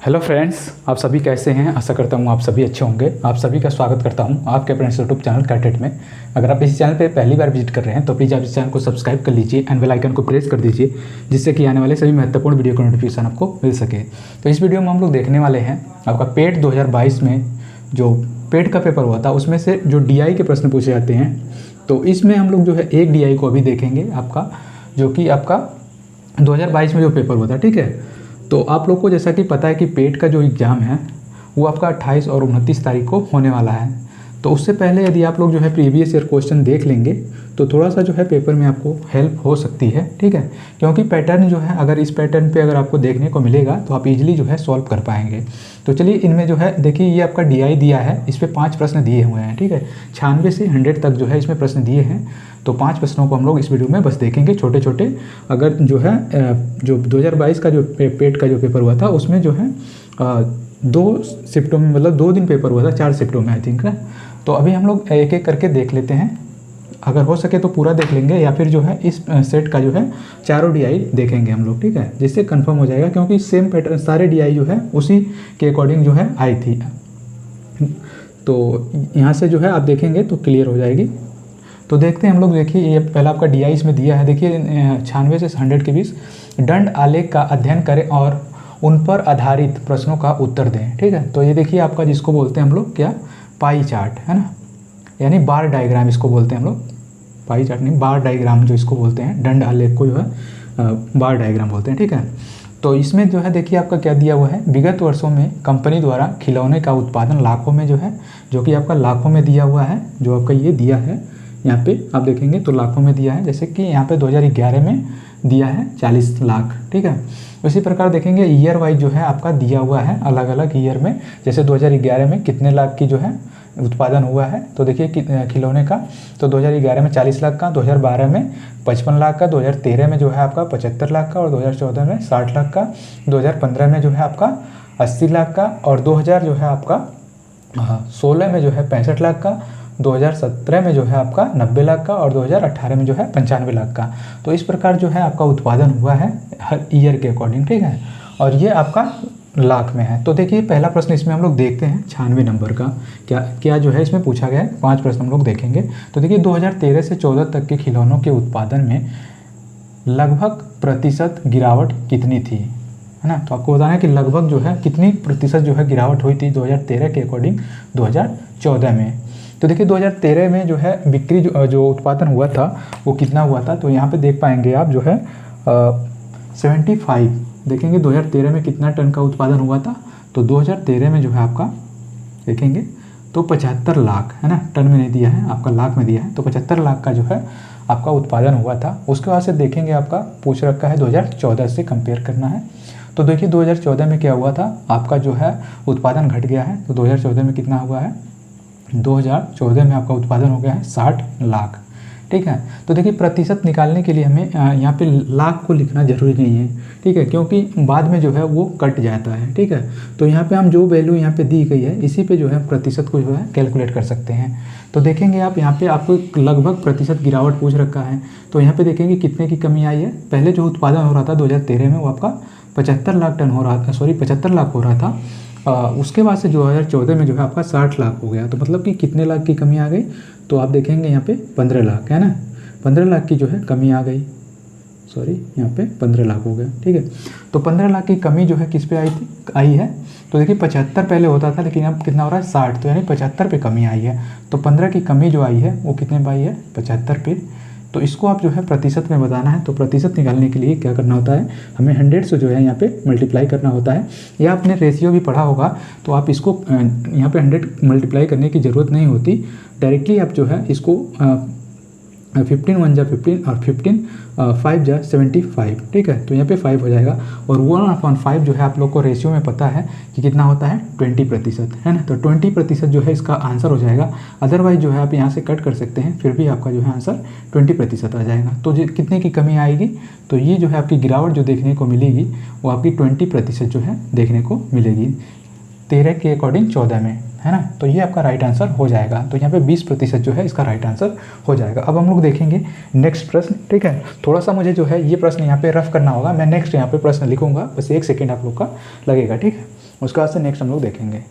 Hello friends, आप सभी कैसे हैं। आशा करता हूँ आप सभी अच्छे होंगे। आप सभी का स्वागत करता हूँ आपके फ्रेंड्स यूट्यूब चैनल कैटेट में। अगर आप इस चैनल पे पहली बार विजिट कर रहे हैं तो प्लीज़ आप इस चैनल को सब्सक्राइब कर लीजिए एंड बेल आइकन को प्रेस कर दीजिए, जिससे कि आने वाले सभी महत्वपूर्ण वीडियो का नोटिफिकेशन आपको मिल सके। तो इस वीडियो में हम लोग देखने वाले हैं आपका पेट 2022 में जो पेट का पेपर हुआ था उसमें से जो DI के प्रश्न पूछे जाते हैं। तो इसमें हम लोग जो है एक DI को अभी देखेंगे आपका, जो कि आपका 2022 में जो पेपर हुआ था। ठीक है, तो आप लोग को जैसा कि पता है कि पेट का जो एग्ज़ाम है वो आपका 28 और 29 तारीख को होने वाला है। तो उससे पहले यदि आप लोग जो है प्रीवियस ईयर क्वेश्चन देख लेंगे तो थोड़ा सा जो है पेपर में आपको हेल्प हो सकती है। ठीक है, क्योंकि पैटर्न जो है अगर इस पैटर्न पे अगर आपको देखने को मिलेगा तो आप इजीली जो है सॉल्व कर पाएंगे। तो चलिए इनमें जो है देखिए, ये आपका DI दिया है, इस पर 5 प्रश्न दिए हुए हैं। ठीक है, 96 से 100 तक जो है इसमें प्रश्न दिए हैं। तो 5 प्रश्नों को हम लोग इस वीडियो में बस देखेंगे, छोटे छोटे। अगर जो है जो 2022 का जो पेट का जो पेपर हुआ था उसमें जो है 2 शिफ्टों में, मतलब 2 दिन पेपर हुआ था, 4 शिफ्टों में आई थिंक है। तो अभी हम लोग एक एक करके देख लेते हैं। अगर हो सके तो पूरा देख लेंगे, या फिर जो है इस सेट का जो है चारों DI देखेंगे हम लोग। ठीक है, जिससे कंफर्म हो जाएगा, क्योंकि सेम पैटर्न सारे DI जो है उसी के अकॉर्डिंग जो है आई थी। तो यहाँ से जो है आप देखेंगे तो क्लियर हो जाएगी। तो देखते हैं हम लोग। देखिए ये पहला आपका DI इसमें दिया है। देखिए 96 से 100 के बीच दंड आलेख का अध्ययन करें और उन पर आधारित प्रश्नों का उत्तर दें। ठीक है, तो ये देखिए आपका जिसको बोलते हैं हम लोग क्या, पाई चार्ट है ना, यानी बार डायग्राम इसको बोलते हैं हम लोग। पाई चार्ट नहीं, बार डायग्राम जो इसको बोलते हैं, दंड आलेख को जो है बार डायग्राम बोलते हैं। ठीक है, तो इसमें जो है देखिए आपका क्या दिया हुआ है, विगत वर्षों में कंपनी द्वारा खिलौने का उत्पादन लाखों में जो है, जो कि आपका लाखों में दिया हुआ है। जो आपका ये दिया है यहाँ पे आप देखेंगे तो लाखों में दिया है। जैसे कि यहाँ पे 2011 में दिया है 40 लाख। ठीक है, उसी प्रकार देखेंगे ईयर वाइज जो है आपका दिया हुआ है अलग अलग ईयर में। जैसे 2011 में कितने लाख की जो है उत्पादन हुआ है, तो देखिए खिलौने का, तो 2011 में 40 लाख का, 2012 में 55 लाख का, 2013 में जो है आपका 75 लाख का, और 2014 में 60 लाख का, 2015 में जो है आपका 80 लाख का, और 2000 जो है आपका 16 में जो है 65 लाख का, 2017 में जो है आपका 90 लाख का, और 2018 में जो है 95 लाख का। तो इस प्रकार जो है आपका उत्पादन हुआ है हर ईयर के अकॉर्डिंग। ठीक है, और ये आपका लाख में है। तो देखिए पहला प्रश्न इसमें हम लोग देखते हैं 96 नंबर का क्या क्या जो है इसमें पूछा गया है। 5 प्रश्न हम लोग देखेंगे। तो देखिए 2013 से 14 तक के खिलौनों के उत्पादन में लगभग प्रतिशत गिरावट कितनी थी, है ना। तो आपको बताना है कि लगभग जो है कितनी प्रतिशत जो है गिरावट हुई थी 2013 के अकॉर्डिंग 2014 में। तो देखिए 2013 में जो है बिक्री जो उत्पादन हुआ था वो कितना हुआ था, तो यहाँ पे देख पाएंगे आप जो है 75 देखेंगे 2013 में कितना टन का उत्पादन हुआ था। तो 2013 में जो है आपका देखेंगे तो 75 लाख, है ना, टन में नहीं दिया है आपका, लाख में दिया है। तो 75 लाख का जो है आपका उत्पादन हुआ था। उसके बाद से देखेंगे आपका पूछ रखा है 2014 से कंपेयर करना है। तो देखिए 2014 में क्या हुआ था, आपका जो है उत्पादन घट गया है। तो 2014 में कितना हुआ है, 2014 में आपका उत्पादन हो गया है 60 लाख। ठीक है, तो देखिए प्रतिशत निकालने के लिए हमें यहाँ पे लाख को लिखना जरूरी नहीं है। ठीक है, क्योंकि बाद में जो है वो कट जाता है। ठीक है, तो यहाँ पे हम जो वैल्यू यहाँ पे दी गई है इसी पे जो है प्रतिशत को जो है कैलकुलेट कर सकते हैं। तो देखेंगे आप यहाँ पे आपको लगभग प्रतिशत गिरावट पूछ रखा है। तो यहाँ पे देखेंगे कितने की कमी आई है। पहले जो उत्पादन हो रहा था 2013 में वो आपका 75 लाख टन हो रहा था, 75 लाख हो रहा था। उसके बाद से 2014 में जो है आपका 60 लाख हो गया। तो मतलब कि कितने लाख की कमी आ गई, तो आप देखेंगे यहाँ पे 15 लाख, है ना, 15 लाख की जो है कमी आ गई। सॉरी, यहाँ पे 15 लाख हो गया। ठीक है, तो 15 लाख की कमी जो है किस पे आई है। तो देखिए 75 पहले होता था, लेकिन अब कितना हो रहा है 60, तो यानी 75 पे कमी आई है। तो 15 की कमी जो आई है वो कितने पे आई है, 75 पे। तो इसको आप जो है प्रतिशत में बताना है। तो प्रतिशत निकालने के लिए क्या करना होता है, हमें 100 से जो है यहाँ पे मल्टीप्लाई करना होता है। या आपने रेशियो भी पढ़ा होगा, तो आप इसको यहाँ पे 100 मल्टीप्लाई करने की ज़रूरत नहीं होती। डायरेक्टली आप जो है इसको 15 1 जा 15 और 15 5 जा 75। ठीक है, तो यहाँ पे 5 हो जाएगा। और 1/5 जो है आप लोग को रेशियो में पता है कि कितना होता है 20%, है ना। तो 20% जो है इसका आंसर हो जाएगा। अदरवाइज जो है आप यहाँ से कट कर सकते हैं, फिर भी आपका जो है आंसर 20% आ जाएगा। तो कितने की कमी आएगी, तो ये जो है आपकी गिरावट जो देखने को मिलेगी वो आपकी 20% जो है देखने को मिलेगी 13 के अकॉर्डिंग 14 में, है ना। तो ये आपका राइट आंसर हो जाएगा। तो यहाँ पे 20% जो है इसका राइट आंसर हो जाएगा। अब हम लोग देखेंगे नेक्स्ट प्रश्न। ठीक है, थोड़ा सा मुझे जो है ये प्रश्न यहाँ पे रफ करना होगा। मैं नेक्स्ट यहाँ पे प्रश्न लिखूंगा, बस 1 सेकेंड आप लोग का लगेगा। ठीक है, उसके बाद से नेक्स्ट हम लोग देखेंगे।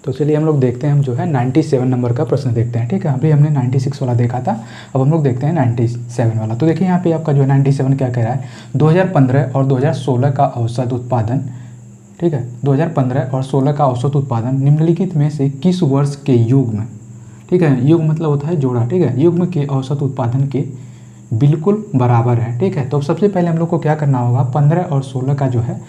तो चलिए हम लोग देखते हैं, हम जो है 97 नंबर का प्रश्न देखते हैं। ठीक है, अभी हमने 96 वाला देखा था, अब हम लोग देखते हैं 97 वाला। तो देखिए यहाँ पे आपका जो है 97 क्या कह रहा है, 2015 और 2016 का औसत उत्पादन। ठीक है, 2015 और 16 का औसत उत्पादन निम्नलिखित में से किस वर्ष के युग्म, ठीक है, युग्म मतलब होता है जोड़ा, ठीक है, युग्म के औसत उत्पादन के बिल्कुल बराबर है। ठीक है, तो सबसे पहले हम लोग को क्या करना होगा, 15 और 16 का जो है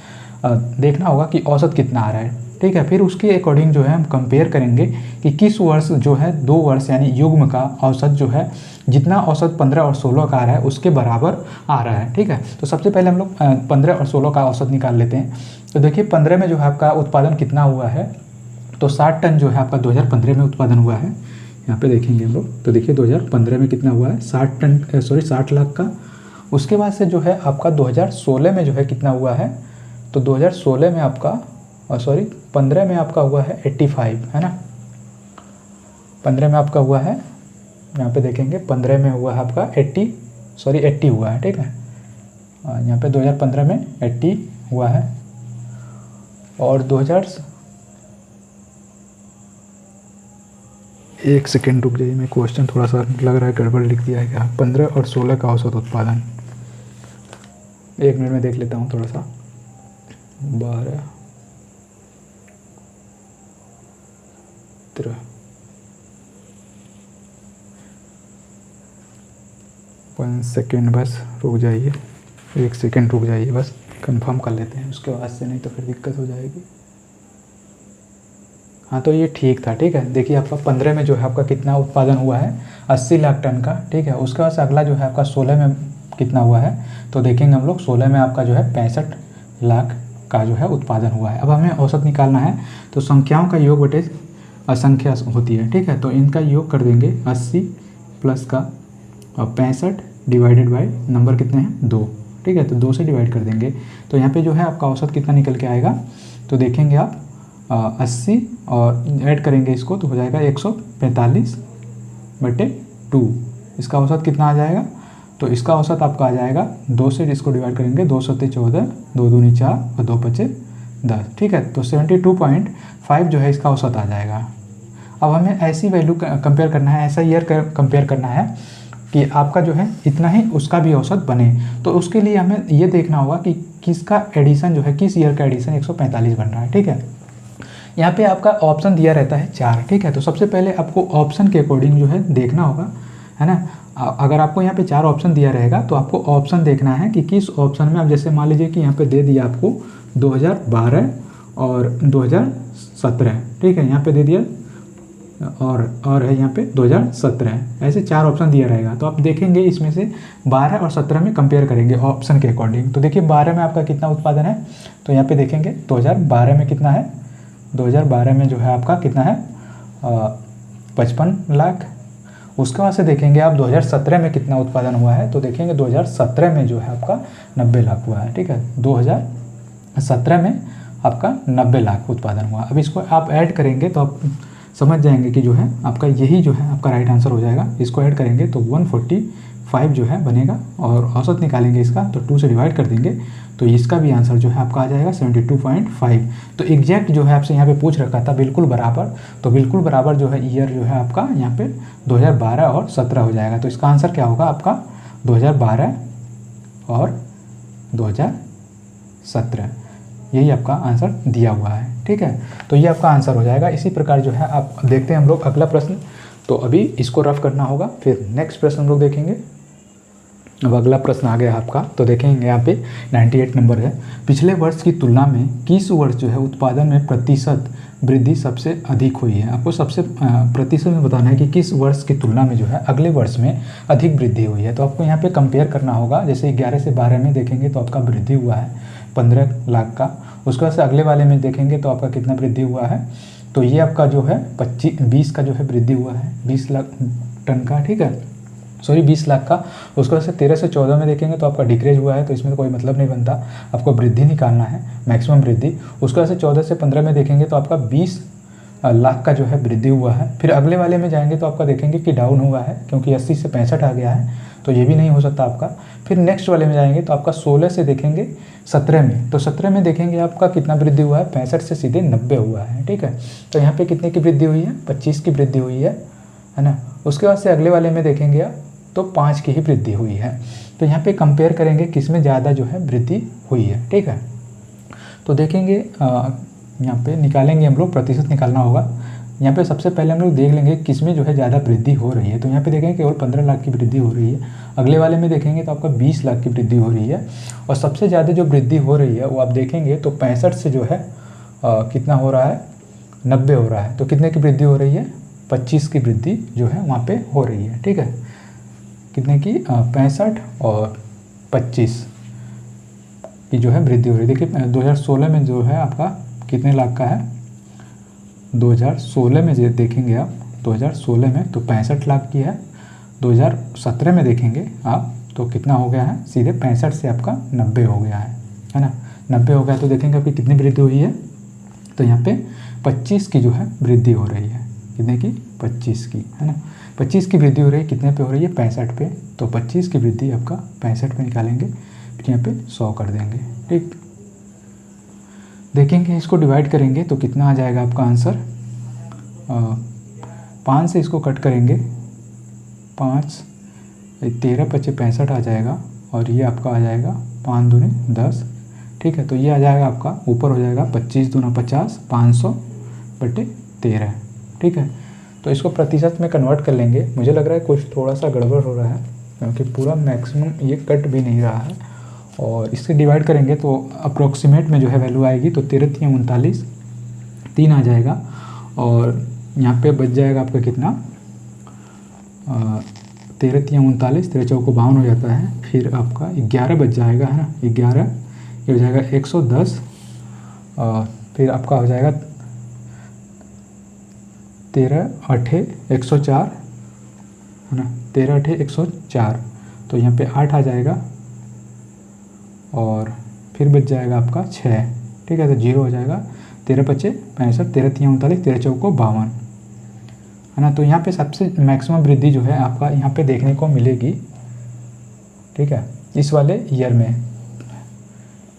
देखना होगा कि औसत कितना आ रहा है। ठीक है, फिर उसके अकॉर्डिंग जो है हम कंपेयर करेंगे कि किस वर्ष जो है 2 वर्ष यानी युग्म का औसत जो है जितना औसत 15 और 16 का आ रहा है उसके बराबर आ रहा है। ठीक है, तो सबसे पहले हम लोग 15 और 16 का औसत निकाल लेते हैं। तो देखिए 15 में जो है आपका उत्पादन कितना हुआ है, तो 60 टन जो है आपका 2015 में उत्पादन हुआ है। यहाँ पे देखेंगे हम लोग, तो देखिए 2015 में कितना हुआ है, 60 लाख का। उसके बाद से जो है आपका 2016 में जो है कितना हुआ है, तो 2016 में आपका 15 में आपका हुआ है 85, है ना, 15 में आपका हुआ है, यहाँ पे देखेंगे 15 में हुआ है आपका 80 हुआ है। ठीक है, यहाँ पे 2015 में 80 हुआ है और 1 सेकेंड रुक जाइए, मैं क्वेश्चन थोड़ा सा लग रहा है गड़बड़ लिख दिया है क्या। 15 और 16 का औसत उत्पादन 1 मिनट में देख लेता हूँ थोड़ा सा। 12 1 सेकेंड बस रुक जाइए, 1 सेकेंड रुक जाइए, बस कंफर्म कर लेते हैं उसके बाद से, नहीं तो फिर दिक्कत हो जाएगी। हाँ, तो ये ठीक था। ठीक है, देखिए आपका 15 में जो है आपका कितना उत्पादन हुआ है, 80 लाख टन का। ठीक है, उसके बाद से अगला जो है आपका 16 में कितना हुआ है, तो देखेंगे हम लोग 16 में आपका जो है 65 लाख का जो है उत्पादन हुआ है। अब हमें औसत निकालना है, तो संख्याओं का योग बटे असंख्या होती है। ठीक है, तो इनका योग कर देंगे 80 प्लस का और 65 डिवाइडेड बाई नंबर कितने हैं 2। ठीक है, तो 2 से डिवाइड कर देंगे, तो यहाँ पे जो है आपका औसत कितना निकल के आएगा, तो देखेंगे आप 80 और ऐड करेंगे इसको तो हो जाएगा 145/2। इसका औसत कितना आ जाएगा, तो इसका औसत आपका आ जाएगा 2 से इसको डिवाइड करेंगे, 2 सत्ते 14, 2 दूनी 4 और 2 पचे 10। ठीक है, तो 72.5 जो है इसका औसत आ जाएगा। अब हमें ऐसी वैल्यू कंपेयर करना है, ऐसा ईयर कंपेयर करना है कि आपका जो है इतना ही उसका भी औसत बने। तो उसके लिए हमें ये देखना होगा कि किसका एडिशन जो है, किस ईयर का एडिशन 145 बन रहा है। ठीक है, यहाँ पे आपका ऑप्शन दिया रहता है 4। ठीक है, तो सबसे पहले आपको ऑप्शन के अकॉर्डिंग जो है देखना होगा, है ना। अगर आपको यहाँ पे 4 ऑप्शन दिया रहेगा तो आपको ऑप्शन देखना है कि किस ऑप्शन में, आप जैसे मान लीजिए कि यहाँ पे दे दिया आपको 2012 और 2017। ठीक है, यहाँ पे दे दिया और है यहाँ पे 2017, ऐसे 4 ऑप्शन दिया रहेगा। तो आप देखेंगे इसमें से 12 और 17 में कंपेयर करेंगे ऑप्शन के अकॉर्डिंग। तो देखिए 12 में आपका कितना उत्पादन है, तो यहाँ पे देखेंगे 2012 में कितना है, 2012 में जो है आपका कितना है 55 लाख। उसके बाद से देखेंगे आप 2017 में कितना उत्पादन हुआ है, तो देखेंगे 2017 में जो है आपका 90 लाख हुआ है। ठीक है, 2017 में आपका 90 लाख उत्पादन हुआ। अब इसको आप ऐड करेंगे तो आप समझ जाएंगे कि जो है आपका यही जो है आपका राइट आंसर हो जाएगा। इसको ऐड करेंगे तो 145 जो है बनेगा और औसत निकालेंगे इसका तो 2 से डिवाइड कर देंगे, तो इसका भी आंसर जो है आपका आ जाएगा 72.5। तो एग्जैक्ट जो है आपसे यहाँ पे पूछ रखा था बिल्कुल बराबर, तो बिल्कुल बराबर जो है ईयर जो है आपका यहाँ पे 2012 और 17 हो जाएगा। तो इसका आंसर क्या होगा आपका 2012 और 2017, यही आपका आंसर दिया हुआ है। ठीक है, तो ये आपका आंसर हो जाएगा। इसी प्रकार जो है आप देखते हैं हम लोग अगला प्रश्न। तो अभी इसको रफ करना होगा, फिर नेक्स्ट प्रश्न हम लोग देखेंगे। अब अगला प्रश्न आ गया आपका, तो देखेंगे यहाँ पे 98 नंबर है। पिछले वर्ष की तुलना में किस वर्ष जो है उत्पादन में प्रतिशत वृद्धि सबसे अधिक हुई है। आपको सबसे प्रतिशत में बताना है कि किस वर्ष की तुलना में जो है अगले वर्ष में अधिक वृद्धि हुई है। तो आपको यहाँ पे कंपेयर करना होगा, जैसे 11 से 12 में देखेंगे तो आपका वृद्धि हुआ है 15 लाख का। उसके बाद से अगले वाले में देखेंगे तो आपका कितना वृद्धि हुआ है, तो ये आपका जो है 20 का जो है वृद्धि हुआ है 20 लाख टन का। ठीक है, 20 लाख का। उसके बाद से 13 से 14 में देखेंगे तो आपका डिक्रीज हुआ है, तो इसमें तो कोई मतलब नहीं बनता, आपको वृद्धि निकालना है, मैक्सिमम वृद्धि। उसके बाद से 14 से 15 में देखेंगे तो आपका 20 लाख का जो है वृद्धि हुआ है। फिर अगले वाले में जाएंगे तो आपका देखेंगे कि डाउन हुआ है, क्योंकि 80 से 65 आ गया है, तो ये भी नहीं हो सकता आपका। फिर नेक्स्ट वाले में जाएंगे तो आपका 16 से देखेंगे 17 में, तो 17 में देखेंगे आपका कितना वृद्धि हुआ है, 65 से सीधे 90 हुआ है। ठीक है, तो यहाँ पे कितने की वृद्धि हुई है, 25 की वृद्धि हुई है ना। उसके बाद से अगले वाले में देखेंगे आप तो 5 की ही वृद्धि हुई है। तो यहाँ पे कंपेयर करेंगे किस में ज़्यादा जो है वृद्धि हुई है। ठीक है, तो देखेंगे यहाँ पे निकालेंगे, हम लोग प्रतिशत निकालना होगा। यहाँ पे सबसे पहले हम लोग देख लेंगे किस में जो है ज़्यादा वृद्धि हो रही है। तो यहाँ पे देखेंगे केवल 15 लाख की वृद्धि हो रही है। अगले वाले में देखेंगे तो आपका 20 लाख की वृद्धि हो रही है। और सबसे ज़्यादा जो वृद्धि हो रही है वो आप देखेंगे तो 65 से जो है कितना हो रहा है, 90 हो रहा है। तो कितने की वृद्धि हो रही है, 25 की वृद्धि जो है वहाँ पर हो रही है। ठीक है, कितने की, 65 और 25 की जो है वृद्धि हो रही है। देखिए 2016 में जो है आपका कितने लाख का है, 2016 में जो देखेंगे आप 2016 में तो 65 लाख की है। 2017 में देखेंगे आप तो कितना हो गया है, सीधे 65 से आपका 90 हो गया है ना। 90 हो गया तो देखेंगे आपकी कितनी वृद्धि हुई है, तो यहाँ पे 25 की जो है वृद्धि हो रही है। कितने की, 25 की, है ना। 25 की वृद्धि हो रही है, कितने पे हो रही है, 65 पे। तो 25 की वृद्धि आपका 65 पे निकालेंगे, फिर यहाँ पे 100 कर देंगे। ठीक, देखेंगे इसको डिवाइड करेंगे तो कितना आ जाएगा आपका आंसर, 5 से इसको कट करेंगे, 5 13 25 65 आ जाएगा। और ये आपका आ जाएगा 5 दूनी 10। ठीक है, तो ये आ जाएगा आपका ऊपर हो जाएगा 25 दूना 50, 500/13। ठीक है, तो इसको प्रतिशत में कन्वर्ट कर लेंगे। मुझे लग रहा है कुछ थोड़ा सा गड़बड़ हो रहा है, क्योंकि पूरा मैक्सिमम ये कट भी नहीं रहा है। और इससे डिवाइड करेंगे तो अप्रोक्सीमेट में जो है वैल्यू आएगी, तो 13 3 39, 3 आ जाएगा। और यहाँ पे बच जाएगा आपका कितना, 13 3 39, 13 चौको 52 हो जाता है। फिर आपका 11 बच जाएगा, है ना, 11 ये हो जाएगा 110। फिर आपका हो जाएगा 13 8 104, है ना, 13 8 104। तो यहाँ पे 8 आ जाएगा और फिर बच जाएगा आपका 6। ठीक है, तो 0 हो जाएगा। 13 25 65, 13 3 39, 13 चौको 52, है ना। तो यहाँ पे सबसे मैक्सिमम वृद्धि जो है आपका यहाँ पे देखने को मिलेगी। ठीक है, इस वाले ईयर में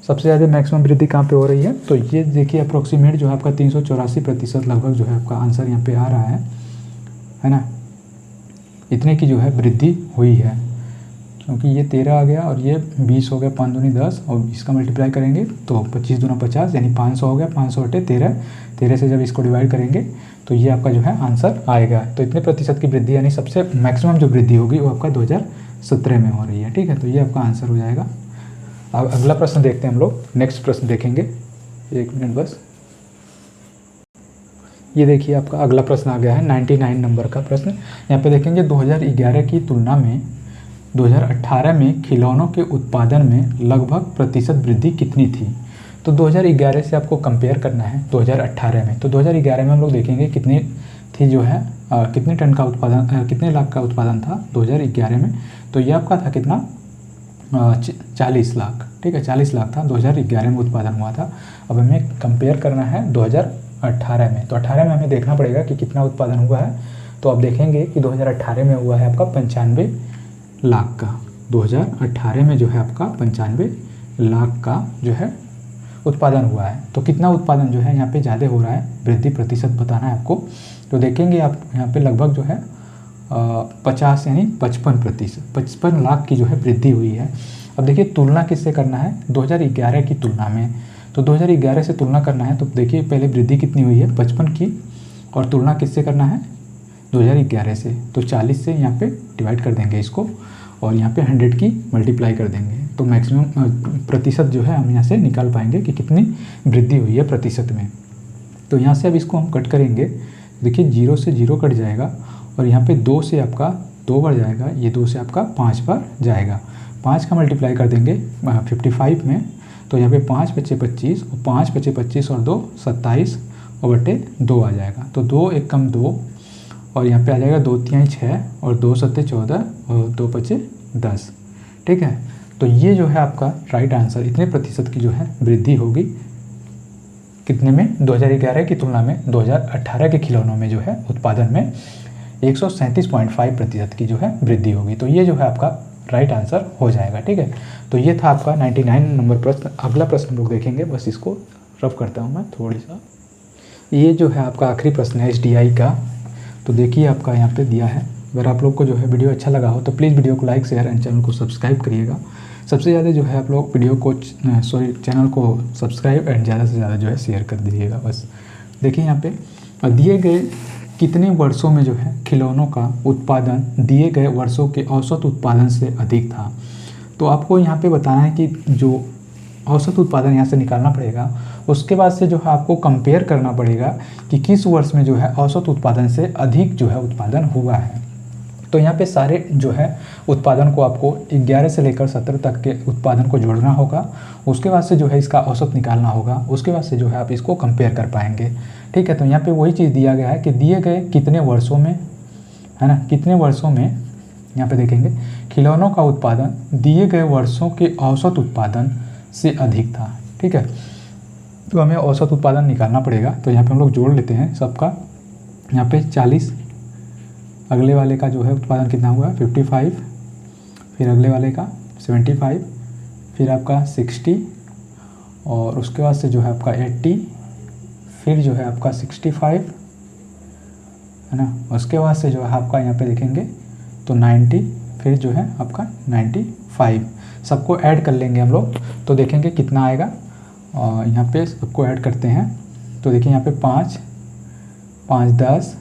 सबसे ज़्यादा मैक्सिमम वृद्धि कहाँ पे हो रही है, तो ये देखिए अप्रोक्सीमेट जो है आपका 384% लगभग जो है आपका आंसर यहाँ पे आ रहा है ना। इतने की जो है वृद्धि हुई है, क्योंकि ये 13 आ गया और ये 20 हो गया, 5 दूनी 10, और इसका मल्टीप्लाई करेंगे तो 25 दूना 50 यानी 500 हो गया। 500/13, 13 से जब इसको डिवाइड करेंगे तो ये आपका जो है आंसर आएगा। तो इतने प्रतिशत की वृद्धि यानी सबसे मैक्सिमम जो वृद्धि होगी वो आपका 2017 में हो रही है। ठीक है, तो ये आपका आंसर हो जाएगा। अब अगला प्रश्न देखते हैं हम लोग, नेक्स्ट प्रश्न देखेंगे, 1 मिनट बस। ये देखिए आपका अगला प्रश्न आ गया है 99 नंबर का प्रश्न। यहाँ पे देखेंगे 2011 की तुलना में 2018 में खिलौनों के उत्पादन में लगभग प्रतिशत वृद्धि कितनी थी। तो 2011 से आपको कंपेयर करना है 2018 में। तो 2011 में हम लोग देखेंगे कितनी थी जो है कितने टन का उत्पादन, कितने लाख का उत्पादन था 2011 में। तो ये आपका था कितना, 40 लाख। ठीक है, 40 लाख था 2011 में उत्पादन हुआ था। अब हमें कंपेयर करना है 2018 में। तो 18 में हमें देखना पड़ेगा कि कितना उत्पादन हुआ है। तो आप देखेंगे कि 2018 में हुआ है आपका 95 लाख का। 2018 में जो है आपका 95 लाख का जो है उत्पादन हुआ है। तो कितना उत्पादन जो है यहाँ पे ज़्यादा हो रहा है, वृद्धि प्रतिशत बताना है आपको। तो देखेंगे आप यहाँ पे लगभग जो है 50 यानी 55%, 55 लाख की जो है वृद्धि हुई है। अब देखिए तुलना किससे करना है, 2011 की तुलना में। तो 2011 से तुलना करना है, तो देखिए पहले वृद्धि कितनी हुई है 55 की, और तुलना किससे करना है 2011 से। तो 40 से यहाँ पे डिवाइड कर देंगे इसको, और यहाँ पे 100 की मल्टीप्लाई कर देंगे। तो मैक्सिमम प्रतिशत जो है हम यहाँ से निकाल पाएंगे कि कितनी वृद्धि हुई है प्रतिशत में। तो यहाँ से अब इसको हम कट करेंगे, देखिए 0 से 0 कट जाएगा, और यहाँ पे 2 से आपका 2 बार जाएगा, ये 2 से आपका 5 बार जाएगा। 5 का मल्टीप्लाई कर देंगे 55 में, तो यहाँ पे 5 बचे 25, और 5 बचे 25 और 2 27 और बटे 2 आ जाएगा। तो 2 1 कम 2, और यहाँ पे आ जाएगा 2 3 6, और 2 7 14, और 2 5 10। ठीक है, तो ये जो है आपका राइट आंसर, इतने प्रतिशत की जो है वृद्धि होगी कितने में, 2011 की तुलना में 2018 के खिलौनों में जो है उत्पादन में 137.5% की जो है वृद्धि होगी। तो ये जो है आपका राइट आंसर हो जाएगा। ठीक है, तो ये था आपका 99 नंबर प्रश्न। अगला प्रश्न हम लोग देखेंगे, बस इसको रफ करता हूँ मैं थोड़ी सा। ये जो है आपका आखिरी प्रश्न है SDI का। तो देखिए आपका यहाँ पे दिया है। अगर आप लोग को जो है वीडियो अच्छा लगा हो तो प्लीज़ वीडियो को लाइक शेयर एंड चैनल को सब्सक्राइब करिएगा। सबसे ज़्यादा जो है आप लोग वीडियो को चैनल को सब्सक्राइब एंड ज़्यादा से ज़्यादा जो है शेयर कर दीजिएगा। बस देखिए यहाँ पे दिए गए कितने वर्षों में जो है खिलौनों का उत्पादन दिए गए वर्षों के औसत उत्पादन से अधिक था। तो आपको यहाँ पे बताना है कि जो औसत उत्पादन यहाँ से निकालना पड़ेगा, उसके बाद से जो है आपको कंपेयर करना पड़ेगा कि किस वर्ष में जो है औसत उत्पादन से अधिक जो है उत्पादन हुआ है। तो यहाँ पे सारे जो है उत्पादन को आपको 11 से लेकर 17 तक के उत्पादन को जोड़ना होगा। उसके बाद से जो है इसका औसत निकालना होगा। उसके बाद से जो है आप इसको कंपेयर कर पाएंगे। ठीक है, तो यहाँ पे वही चीज़ दिया गया है कि दिए गए कितने वर्षों में, है ना, कितने वर्षों में यहाँ पे देखेंगे खिलौनों का उत्पादन दिए गए वर्षों के औसत उत्पादन से अधिक था। ठीक है, तो हमें औसत उत्पादन निकालना पड़ेगा। तो यहाँ पे हम लोग जोड़ लेते हैं सबका। यहाँ पे 40, अगले वाले का जो है उत्पादन कितना हुआ 55, फिर अगले वाले का 75, फिर आपका 60 और उसके बाद से जो है आपका 80, फिर जो है आपका 65, है ना, उसके बाद से जो है आपका यहाँ पे देखेंगे तो 90, फिर जो है आपका 95। सबको ऐड कर लेंगे हम लोग तो देखेंगे कितना आएगा। और यहाँ पे सबको ऐड करते हैं तो देखिए यहाँ पे 5, 5 10,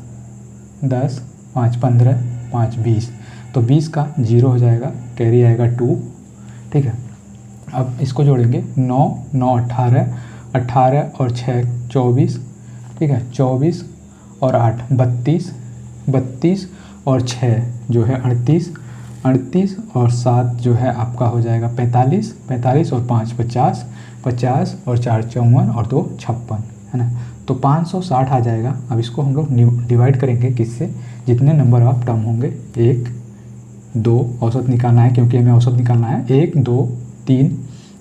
10, 5 15, 5 20, तो 20 का 0 हो जाएगा, कैरी आएगा 2। ठीक है, अब इसको जोड़ेंगे 9, 9 18, 18 और 6 24। ठीक है, 24 और 8 32, 32 और 6 जो है 38, 38 और 7 जो है आपका हो जाएगा 45, 45 और 5 50, 50 और 4 54 और 2 56, है ना। तो 560 आ जाएगा। अब इसको हम लोग डिवाइड करेंगे किससे, जितने नंबर ऑफ टर्म होंगे, 1 2 औसत निकालना है क्योंकि हमें औसत निकालना है, 1 2 3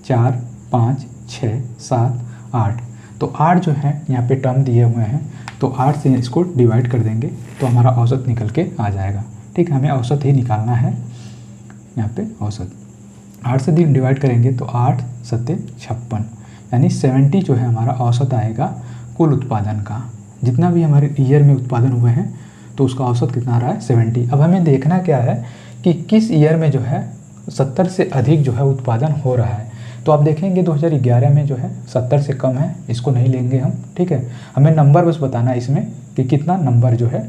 4 5 6 7 8। तो 8 जो है यहाँ पे टर्म दिए हुए हैं तो 8 से इसको डिवाइड कर देंगे तो हमारा औसत निकल के आ जाएगा। ठीक है, हमें औसत ही निकालना है। यहाँ पे औसत 8 से डिवाइड करेंगे तो 8 7 56, यानी 70 जो है हमारा औसत आएगा कुल उत्पादन का। जितना भी हमारे ईयर में उत्पादन हुए हैं तो उसका औसत कितना आ रहा है 70। अब हमें देखना क्या है कि किस ईयर में जो है 70 से अधिक जो है उत्पादन हो रहा है। तो आप देखेंगे 2011 में जो है 70 से कम है, इसको नहीं लेंगे हम। ठीक है, हमें नंबर बस बताना है इसमें कि कितना नंबर जो है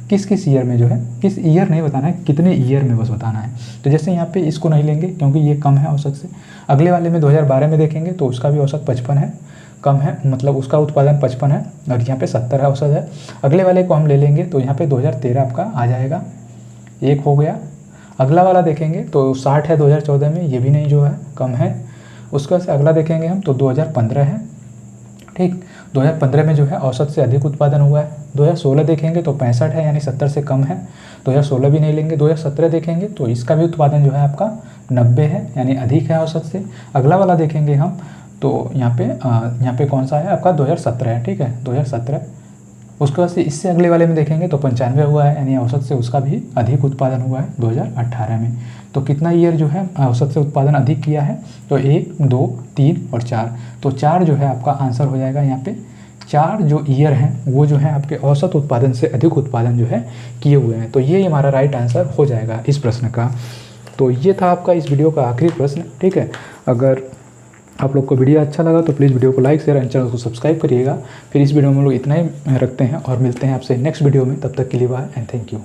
किस किस ईयर में जो है, किस ईयर नहीं बताना है, कितने ईयर में बस बताना है। तो जैसे यहाँ पे इसको नहीं लेंगे क्योंकि ये कम है औसत से। अगले वाले में 2012 में देखेंगे तो उसका भी औसत 55 है, कम है, मतलब उसका उत्पादन 55 है और यहाँ पे 70 है औसत है। अगले वाले को हम ले लेंगे तो यहाँ पे 2013 आपका आ जाएगा, 1 हो गया। अगला वाला देखेंगे तो 60 है 2014 में, ये भी नहीं जो है, कम है। उसके बाद से अगला देखेंगे हम तो 2015 है। ठीक, 2015 में जो है औसत से अधिक उत्पादन हुआ है। 2016 देखेंगे तो 65 है, यानी 70 से कम है, 2016 भी नहीं लेंगे। 2017 देखेंगे तो इसका भी उत्पादन जो है आपका 90 है, यानी अधिक है औसत से। अगला वाला देखेंगे हम तो यहाँ पे कौन सा है आपका 2017 है। ठीक है, 2017। उसके बाद से इससे अगले वाले में देखेंगे तो 95 हुआ है, यानी औसत से उसका भी अधिक उत्पादन हुआ है 2018 में। तो कितना ईयर जो है औसत से उत्पादन अधिक किया है, तो 1 2 3 और 4, तो 4 जो है आपका आंसर हो जाएगा। यहाँ पे 4 जो ईयर हैं वो जो है आपके औसत उत्पादन से अधिक उत्पादन जो है किए हुए हैं। तो ये हमारा राइट आंसर हो जाएगा इस प्रश्न का। तो ये था आपका इस वीडियो का आखिरी प्रश्न। ठीक है, अगर आप लोग को वीडियो अच्छा लगा तो प्लीज़ वीडियो को लाइक शेयर एंड चैनल को सब्सक्राइब करिएगा। फिर इस वीडियो में हम लोग इतना ही रखते हैं और मिलते हैं आपसे नेक्स्ट वीडियो में। तब तक के लिए बाय एंड थैंक यू।